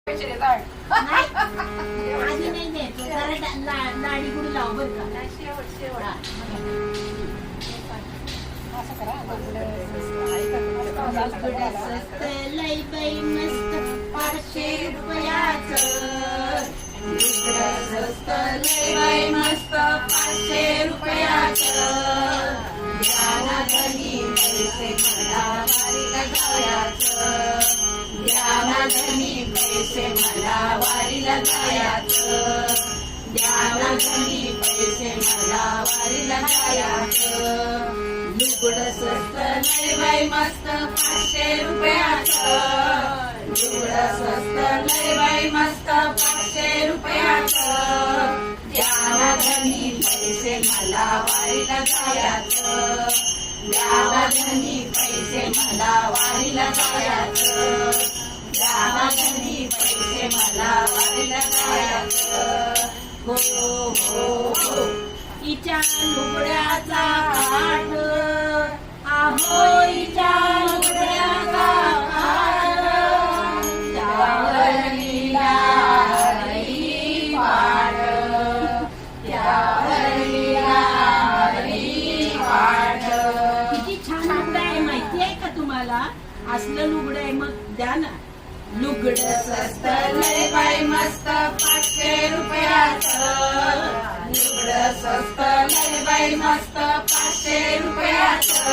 आधी नाही द्यायचं, जरा लाडी गुडी लाव बरं का. शेवट शेवट असं करा. स्वस्त लय बाई मस्त 500 रुपयाचं. स्वस्त लय बाई मस्त 500 रुपयाचं. द्याना धनी पैसे मला वारीला जायाचं. द्याना धनी पैसे मला वारीला जायाचं. द्याना धनी पैसे मला वारीला जायाचं. लुगडं स्वस्त लय बाई मस्त 500 रुपयाचं. लुगडं स्वस्त लय बाई मस्त 500 रुपयाचं. द्याना धनी पैसे मला वारीला जायाचं. द्याना धनी पैसे मला वारीला जायाचं. द्याना धनी पैसे मला वारीला जायाचं. हो हो हो. हिच्या लुगड्याचा काठ, आहो हिच्या लुगड्याचा काठ. त्यावर लीलावरी वाट. त्यावर लीलावरी वाट. किती छान लुगडं आहे माहितीये का तुम्हाला? असलं लुगडं आहे, मग द्या ना. लुगडं स्वस्त लय बाई मस्त 500 रुपयाचं. लुगडं स्वस्त लय बाई मस्त 500 रुपयाचं.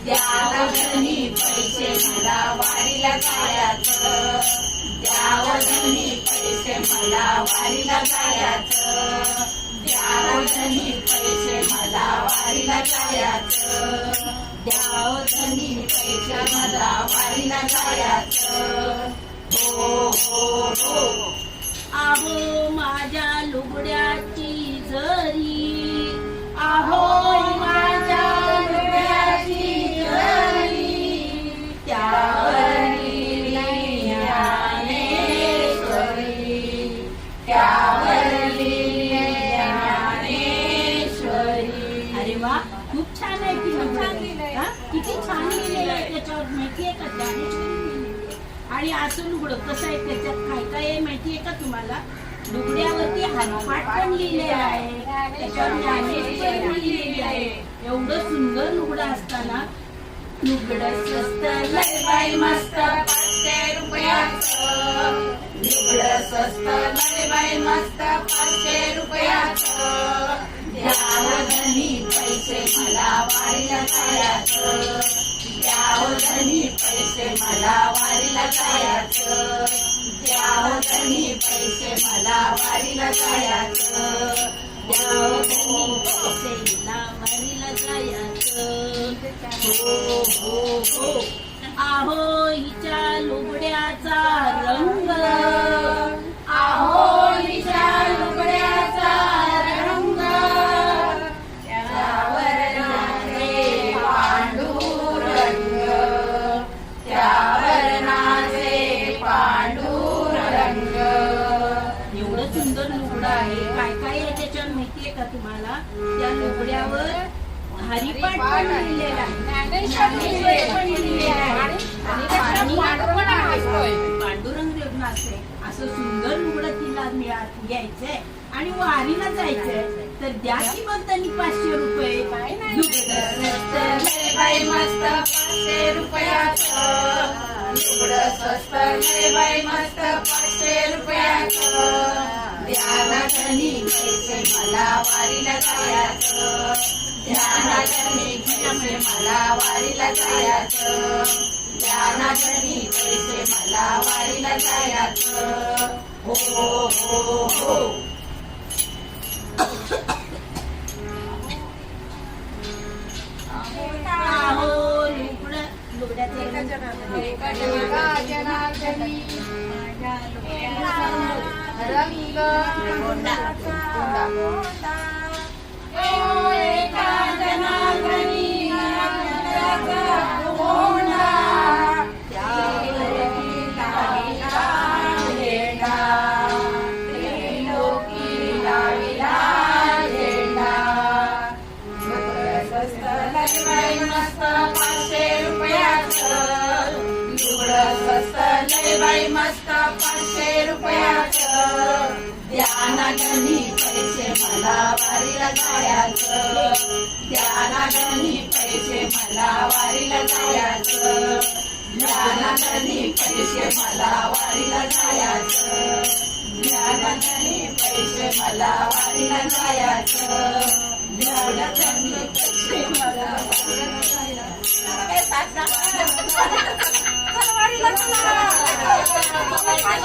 द्यावं धनी पैसे मला वारीला जायाचं. द्यावं धनी पैसे मला वारीला जायाचं. द्यावं धनी पैसे मला वारीला जायाचं. द्यावं धनी पैसे मला वारीला जायाचं. हो हो हो. आहो माझ्या लुगड्याची जरी, आहो माझ्या लुगड्याची जरी. त्यावरी ज्ञानेश्वरी. त्यावरी ज्ञानेश्वरी. अरे वा, खूप छान आहे की लुगडं. किती छान लिहिलेलं आहे त्याच्यावर, माहितीये का? ज्ञानेश्वरी लिहिलेली आहे. आणि असं लुगडं कसं आहे, त्याच्यात काय काय आहे माहितीये का तुम्हाला? लुगड्यावरती हातपाट पण लिहिलेला आहे, त्याच्यावर ज्ञानेश्वरी पण लिहिलेली आहे. एवढं सुंदर लुगडं असताना लुगडं स्वस्त लय बाई मस्त 500 रुपयाचं. लुगडं स्वस्त लय बाई मस्त 500 रुपयाचं. द्यावं धनी पैसे मला वारीला जायाचं. द्यावं धनी पैसे मला वारीला जायाचं. द्यावं धनी पैसे मला वारीला जायाचं. द्यावं धनी पैसे मला वारीला जायाचं. हो हो हो. आहो हिच्या लुगड्याचा रंग, आहो हिच्या लुगड्याचा रंग. त्यावर नाचे पांडुरंग. त्यावर नाचे पांडुरंग. एवढं सुंदर लुगडं आहे. काय काय आहे त्याच्यावर माहितीये का तुम्हाला? त्या लुगड्यावर हरिपाठ पण लिहिलेला आहे, ज्ञानेश्वरी पण लिहिलेली आहे. आणि पांडुरंग नाचते. असं सुंदर लुगडं तिला घ्यायचंय आणि वारीला जायचंय, तर द्या की मग त्यांनी 500 रुपये. लुगडं स्वस्त लय बाई मस्त 500 रुपयाचं. लुगडं स्वस्त लय बाई मस्त 500 रुपयाचं. द्याना धनी पैसे मला वारीला जायाचं. द्याना धनी पैसे मला वारीला जायाचं. द्याना धनी पैसे मला वारीला जायाचं. हो हो हो. आहो लुगड्याचे एका जनार्दनी रंग एका जनार्दनी स्वस्त लय बाई मस्त 500 500 रुपयाचं द्या ना गणी पैसे मला वारीला जायचं, द्या ना गणी पैसे मला वारीला जायचं, द्या ना गणी पैसे मला वारीला जायचं, द्या ना गणी पैसे मला वारीला जायचं, द्या ना गणी पैसे मला वारीला जायचं.